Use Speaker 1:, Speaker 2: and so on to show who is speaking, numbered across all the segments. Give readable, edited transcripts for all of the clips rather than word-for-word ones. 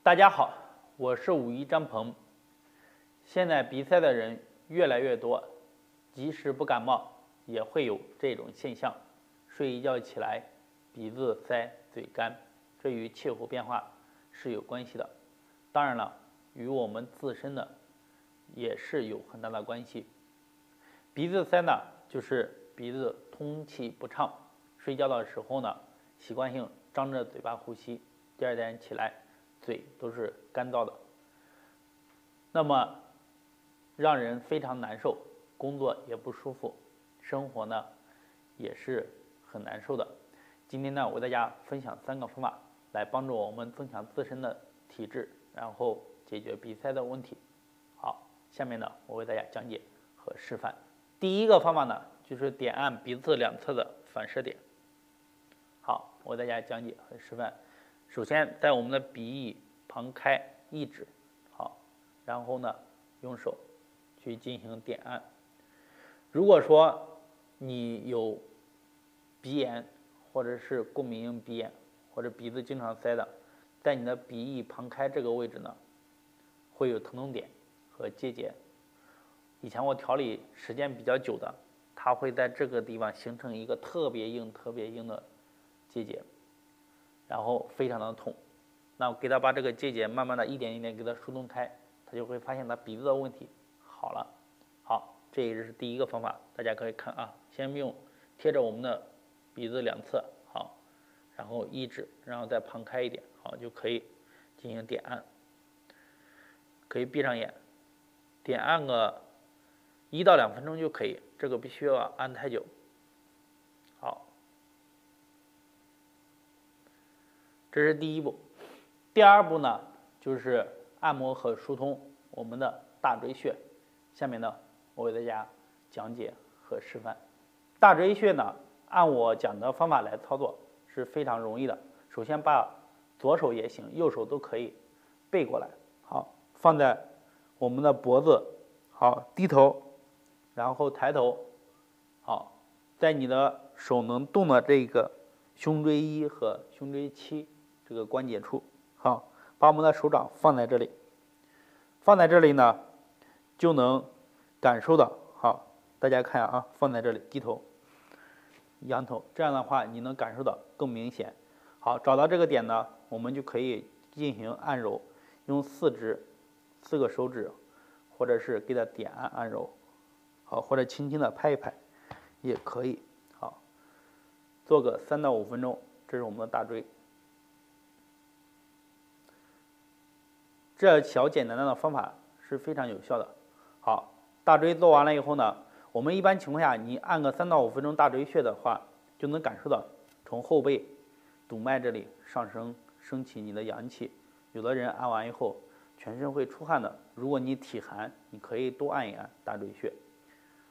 Speaker 1: 大家好，我是51张鹏。现在鼻塞的人越来越多，即使不感冒也会有这种现象，睡一觉起来鼻子塞、嘴干，这与气候变化是有关系的。当然了，与我们自身的也是有很大的关系。鼻子塞呢，就是鼻子通气不畅，睡觉的时候呢，习惯性张着嘴巴呼吸，第二天起来嘴都是干燥的，那么让人非常难受，工作也不舒服，生活呢也是很难受的。今天呢，我为大家分享3个方法，来帮助我们增强自身的体质，然后解决鼻塞的问题。好，下面呢，我为大家讲解和示范。第一个方法呢，就是点按鼻子两侧的反射点。好，我为大家讲解和示范。首先，在我们的鼻翼旁开1指，好，然后呢，用手去进行点按。如果说你有鼻炎，或者是过敏性鼻炎，或者鼻子经常塞的，在你的鼻翼旁开这个位置呢，会有疼痛点和结节。以前我调理时间比较久的，它会在这个地方形成一个特别硬的结节，然后非常的痛。那我给他把这个结节慢慢的一点一点给它疏通开，他就会发现他鼻子的问题好了。好，这也是第一个方法，大家可以看啊，先用贴着我们的鼻子两侧，好，然后1指，然后再旁开一点，好，就可以进行点按。可以闭上眼，点按个1到2分钟就可以，这个必须要按太久。好，这是第一步。第二步呢，就是按摩和疏通我们的大椎穴。下面呢，我为大家讲解和示范。大椎穴呢，按我讲的方法来操作是非常容易的。首先把左手也行，右手都可以背过来，好，放在我们的脖子，好，低头，然后抬头，好，在你的手能动的这个胸椎1和胸椎7这个关节处，好，把我们的手掌放在这里，放在这里呢，就能感受到，好，大家看啊，放在这里，低头，仰头，这样的话你能感受到更明显。好，找到这个点呢，我们就可以进行按揉，用4个手指，或者是给它点按揉，好，或者轻轻的拍一拍也可以。好，做个3到5分钟，这是我们的大椎。这小简单的方法是非常有效的。好，大椎做完了以后呢，我们一般情况下，你按个3到5分钟大椎穴的话，就能感受到从后背督脉这里上升，升起你的阳气。有的人按完以后全身会出汗的，如果你体寒，你可以多按一按大椎穴。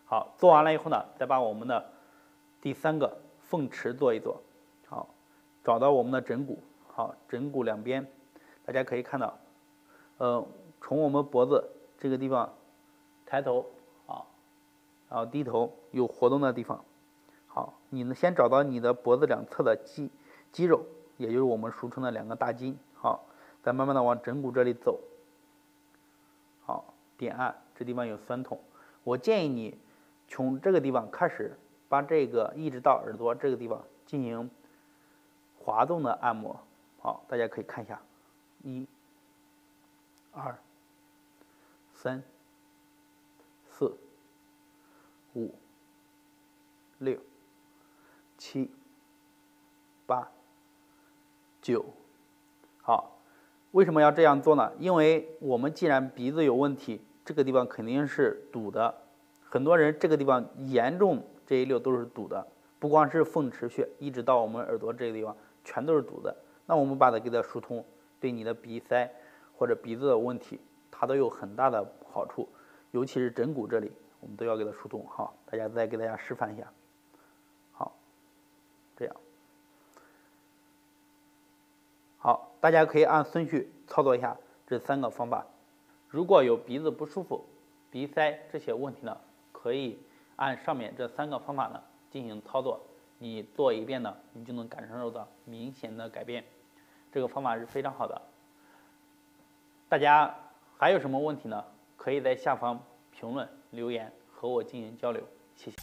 Speaker 1: 好，做完了以后呢，再把我们的第3个凤池做一做。好，找到我们的枕骨，好，枕骨两边，大家可以看到，从我们脖子这个地方抬头，好，然后低头有活动的地方，好，你呢先找到你的脖子两侧的肌肉，也就是我们俗称的2个大筋，好，再慢慢的往枕骨这里走，好，点按，这地方有酸痛，我建议你从这个地方开始，把这个一直到耳朵这个地方进行滑动的按摩。好，大家可以看一下，1、2、3、4、5、6、7、8、9。好，为什么要这样做呢？因为我们既然鼻子有问题，这个地方肯定是堵的。很多人这个地方严重，这一溜都是堵的，不光是凤池穴，一直到我们耳朵这个地方全都是堵的。那我们把它给它疏通，对你的鼻塞或者鼻子的问题，它都有很大的好处。尤其是枕骨这里，我们都要给它疏通。好，大家再给大家示范一下。好，这样。好，大家可以按顺序操作一下这3个方法。如果有鼻子不舒服、鼻塞这些问题呢，可以按上面这3个方法呢进行操作。你做一遍呢，你就能感受到明显的改变。这个方法是非常好的。大家还有什么问题呢？可以在下方评论留言和我进行交流，谢谢。